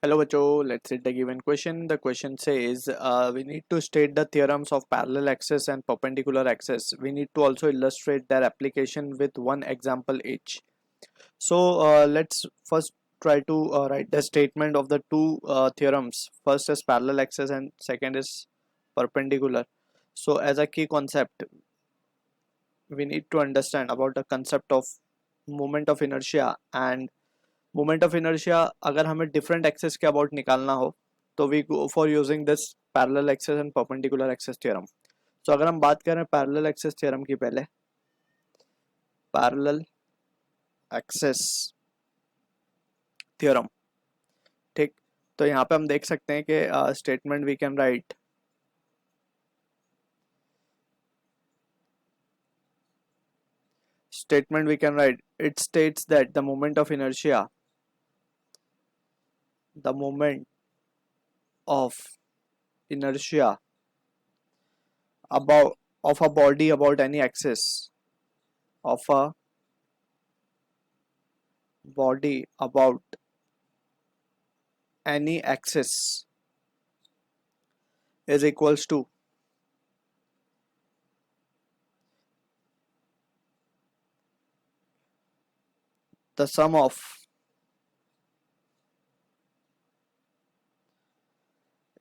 Hello बच्चों, let's read the given question. The question says we need to state the theorems of parallel axis and perpendicular axis. We need to also illustrate their application with one example each. So let's first try to write the statement of the two theorems. First is parallel axis and second is perpendicular. So as a key concept, we need to understand about the concept of moment of inertia and moment of inertia अगर हमें different axes के about निकालना हो तो we go for using this parallel axes and perpendicular axes theorem. तो अगर हम बात करें पैरेलल एक्सेस थ्योरम की, पहले पैरेलल एक्सेस थ्योरम, ठीक. तो यहाँ पे हम देख सकते हैं कि statement we can write it states that the moment of inertia about of a body about any axis of a body about any axis is equals to the sum of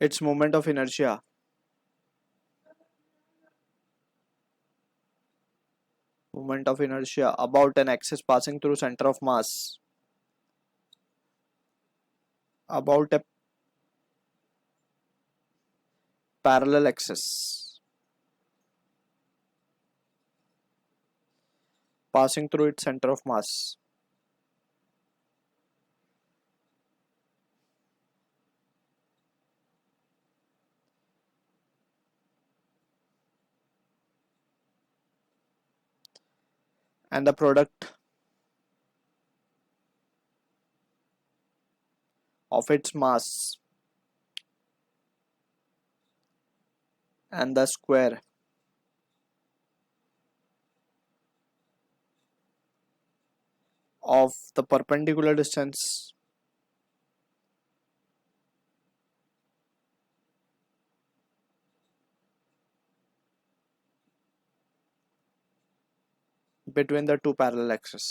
its moment of inertia about an axis passing through center of mass about a parallel axis passing through its center of mass. And the product of its mass and the square of the perpendicular distance between the two parallel axes.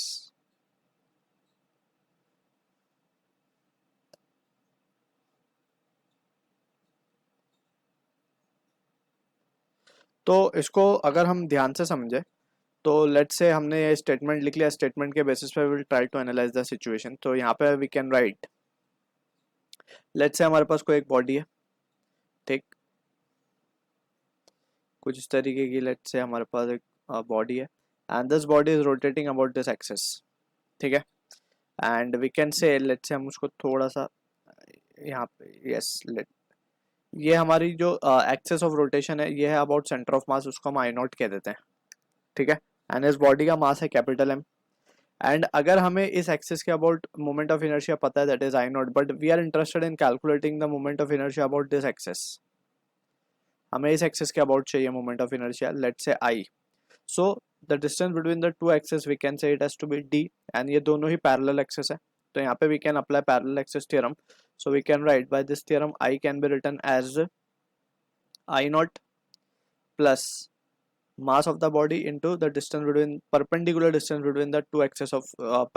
तो इसको अगर हम ध्यान से समझे तो let's say हमने ये स्टेटमेंट लिख लिया, स्टेटमेंट के बेसिस पे will try to analyse the situation. तो यहाँ पे we can right, let's say हमारे पास कोई एक बॉडी है, ठीक, कुछ इस तरीके की. लेट्स से हमारे पास एक बॉडी है and this body is rotating about this axis, ठीक है. And we can say let's say हम उसको थोड़ा सा यहाँ पे, यस, लेट, ये हमारी जो एक्सेस ऑफ रोटेशन है ये है अबाउट सेंटर ऑफ मास, उसको हम आई नॉट कह देते हैं, ठीक है. एंड इस बॉडी का मास है कैपिटल एम. एंड अगर हमें इस एक्सिस के अबाउट मोमेंट ऑफ इनर्शिया पता है, that is I naught, but we are interested in calculating the moment of inertia about this axis. हमें इस एक्सिस के अबाउट चाहिए moment of inertia, let's say I. So the distance between the two axis we can say it has to be D. And ये दोनों ही parallel axis है, तो यहाँ पे we can apply parallel axis theorem. So we can write by this theorem I can be written as I naught plus mass of the body into the distance between perpendicular distance between the two axes of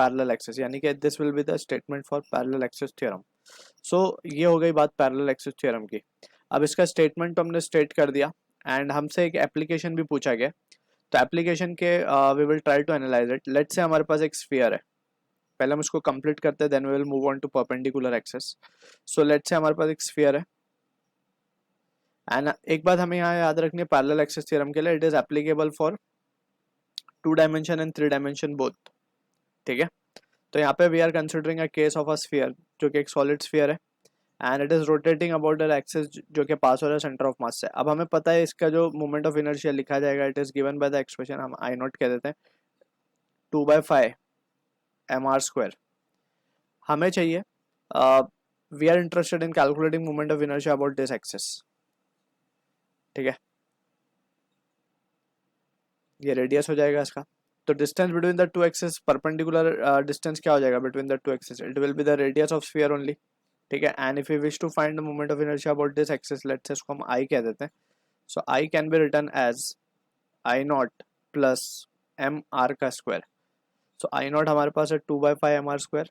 parallel axis, यानी कि this will be the statement for parallel axis theorem. So ये हो गई बात parallel axis theorem की. अब इसका statement तो हमने state कर दिया and हमसे एक application भी पूछा गया. तो application के we will try to analyze it. Let's say हमारे पास एक sphere है, पहले हम उसको complete करते हैं, then we will move on to perpendicular axis. So let's say हमारे पास एक sphere है एंड एक बात हमें यहाँ याद रखनी है पैरेलल एक्सिस थ्योरम के लिए, it is applicable for 2 dimension and 3 dimension both, ठीक है. तो यहाँ पे we are considering a case of a sphere जो कि एक सॉलिड स्फीयर है and it is rotating about the axis जो कि पास हो रहा है सेंटर ऑफ मास से. अब हमें पता है इसका जो मोमेंट ऑफ इनर्शिया लिखा जाएगा, it is given by the expression, हम आई नॉट कह देते हैं, 2/5 mr². हमें चाहिए, we are interested in calculating moment of inertia about this axis, ठीक है. ये रेडियस हो जाएगा इसका. तो distance between the two axis, perpendicular distance क्या हो जाएगा between the two axis, it will be the radius of sphere only, ठीक है। And if you wish to find the moment of inertia about this axis, let's say इसको हम I कह देते हैं। So I can be written as I nought plus m r का square. So I nought हमारे पास है 2/5 m are square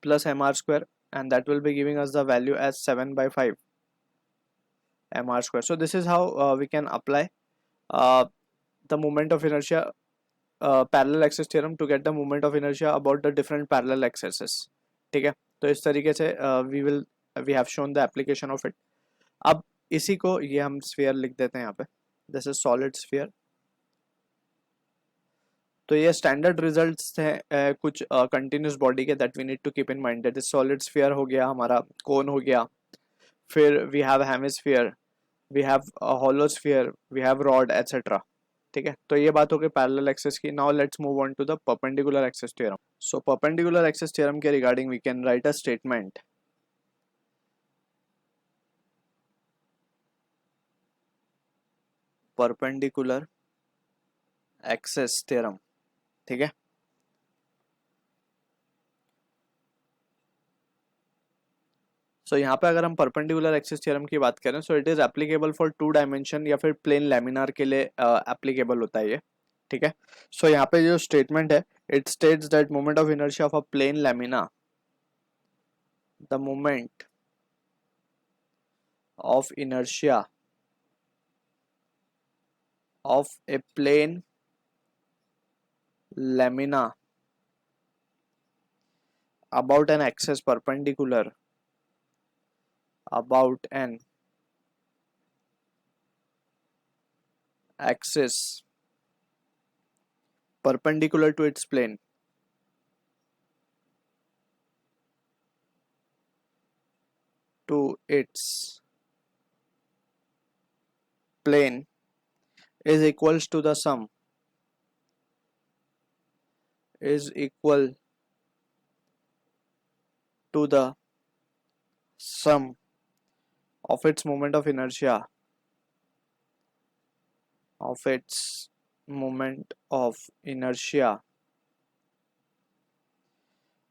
plus m are square, and that will be giving us the value as 7/5 m are square. So this is how we can apply the moment of inertia parallel axis theorem to get the moment of inertia about the different parallel axes. ठीक है, तो इस तरीके से we have shown the application of it. अब इसी को ये हम sphere लिख देते हैं यहाँ पे, this is solid sphere. तो ये स्टैंडर्ड रिजल्ट्स हैं कुछ कंटिन्यूस बॉडी के that we need to keep in mind. That is solid sphere हो गया, हमारा कोन हो गया, फिर we have hemisphere, we have hollow sphere, we have rod etcetera. ठीक है, तो ये बात हो गई पैरेलल एक्सिस की. Now let's move on to the perpendicular axis theorem. So perpendicular axis theorem के regarding we can write a statement. Perpendicular axis theorem. ठीक है, सो यहाँ पे अगर हम परपेंडिकुलर एक्सिस थ्योरम की बात करें, so it is applicable for 2 dimension या फिर प्लेन लैमिनार के लिए एप्लीकेबल होता है ये. ठीक है, सो यहाँ पे जो स्टेटमेंट है, it states that moment of inertia of a plane lamina, the moment of inertia of a plane lamina about an axis perpendicular about an axis perpendicular to its plane is equals to the sum is equal to the sum of its moment of inertia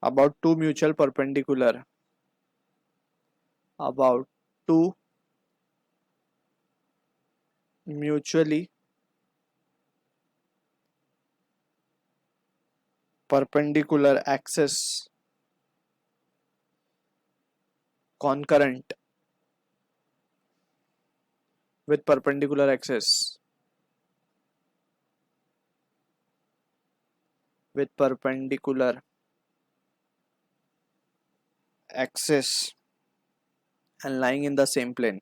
about two mutual perpendicular about two mutually perpendicular axis concurrent with perpendicular axis and lying in the same plane.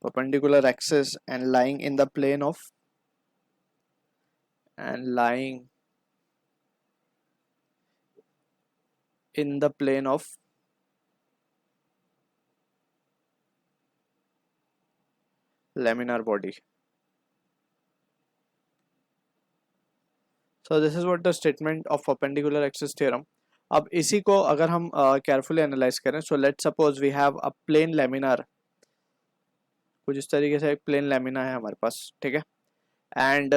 Perpendicular axis and lying in the plane of laminar body. So this is what the statement of perpendicular axis theorem. अब इसी को अगर हम carefully analyze करें, so let's suppose we have a plane laminar, कुछ इस तरीके से एक प्लेन लैमिना है हमारे पास. ठीक है, एंड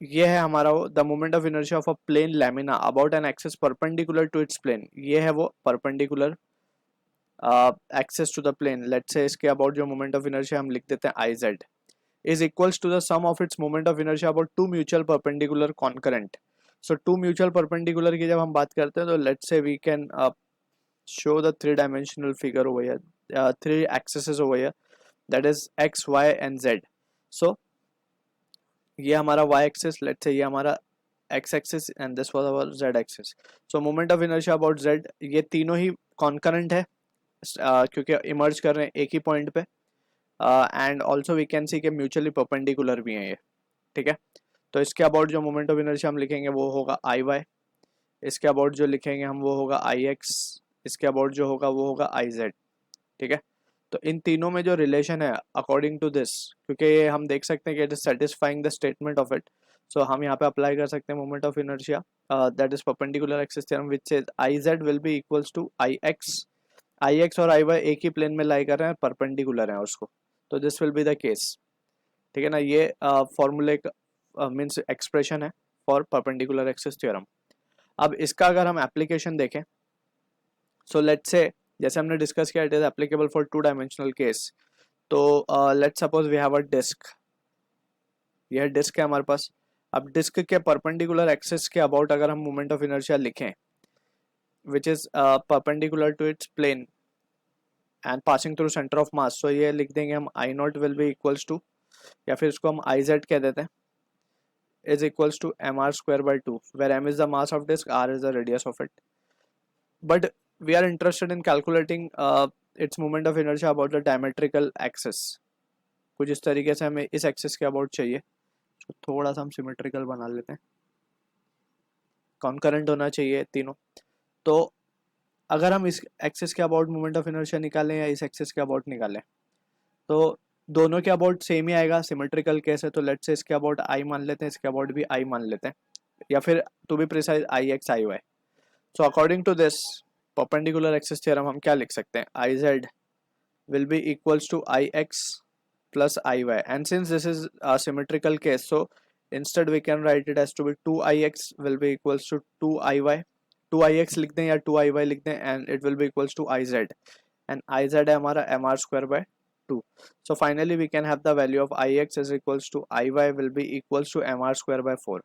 ये है हमारा the moment of inertia of a plane lamina about an axis perpendicular to its plane. ये है वो perpendicular axis to the plane. Let's say इसके अबाउट जो मोमेंट ऑफ इनर्शिया हम लिख देते हैं I Z is equals to the sum of its moment of inertia about two mutual perpendicular concurrent. So two mutual perpendicular की जब हम बात करते हैं, तो let's say we can show the three dimensional figure over here, three axes over here, that is x, y and z. So ये हमारा y axis, let's say ये हमारा x axis and this was our z axis. So moment of inertia about z, ये तीनों ही concurrent है क्योंकि emerge कर रहे हैं एक ही point पे, and also we can see के म्यूचुअली परपेंडिकुलर भी हैं ये. ठीक है, तो इसके अबाउट जो मोमेंट ऑफ इनर्शिया हम लिखेंगे वो होगा आई वाई, इसके अबाउट जो लिखेंगे हम वो होगा आई एक्स, इसके अबाउट जो होगा वो होगा आई जेड. ठीक है, तो इन तीनों में जो रिलेशन है अकॉर्डिंग टू दिस, क्योंकि ये हम देख सकते हैं कि it is satisfying the statement of it, so हम यहाँ पे अप्लाई कर सकते हैं moment of inertia that is perpendicular axis theorem which says I Z will be equals to I X और आई वाई एक ही प्लेन में लाई कर रहे हैं, परपेंडिकुलर हैं उसको, तो this will be the case. ठीक है ना, ये फॉर्मूले मीन्स एक्सप्रेशन है फॉर परपेंडिकुलर एक्सिस थ्योरम. अब इसका अगर हम एप्लीकेशन देखें, सो लेट्स से जैसे हमने डिस्कस किया it is applicable for 2 dimensional case. तो let's suppose we have a disc, यह डिस्क है हमारे पास। अब डिस्क के परपेंडिकुलर एक्सिस के अबाउट अगर हम मोमेंट ऑफ इनर्शिया लिखें which is perpendicular to its plane and passing through centre of mass, so ये लिख देंगे हम I nought will be equals to, या फिर इसको हम आई जेड कह देते हैं, is equals to M are square by two, where M is the mass of disc, R is the radius of it. But we are interested in calculating its moment of inertia about the diametrical axis. कुछ इस तरीके से हमें इस axis के about चाहिए, तो थोड़ा सा हम सिमेट्रिकल बना लेते हैं, कॉन्करेंट होना चाहिए तीनों। तो अगर हम इस एक्सिस के अबाउट मोमेंट ऑफ इनर्शिया निकालें या इस एक्सिस के अबाउट निकालें, तो दोनों के अबाउट सेम ही आएगा, सिमेट्रिकल केस है। तो लेट्स से इसके अबाउट आई मान लेते हैं, इसके अबाउट भी आई मान लेते हैं, या फिर to be precise I x I y. So according to this perpendicular axis theorem हम क्या लिख सकते हैं, I z will be equals to ix plus iy, and since this is a symmetrical case, so instead we can write it as to be 2ix will be equals to 2iy, 2ix लिख दें या 2iy लिख दें, and it will be equals to iz, and iz है हमारा mr square by 2. So finally we can have the value of ix is equals to iy will be equals to mr square by 4.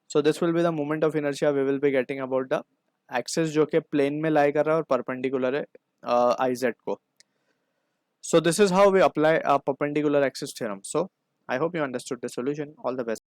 So this will be the moment of inertia we will be getting about the axis जो कि plane में लाई कर रहा है और perpendicular है I z को। So this is how we apply perpendicular axis theorem. So I hope you understood the solution. All the best.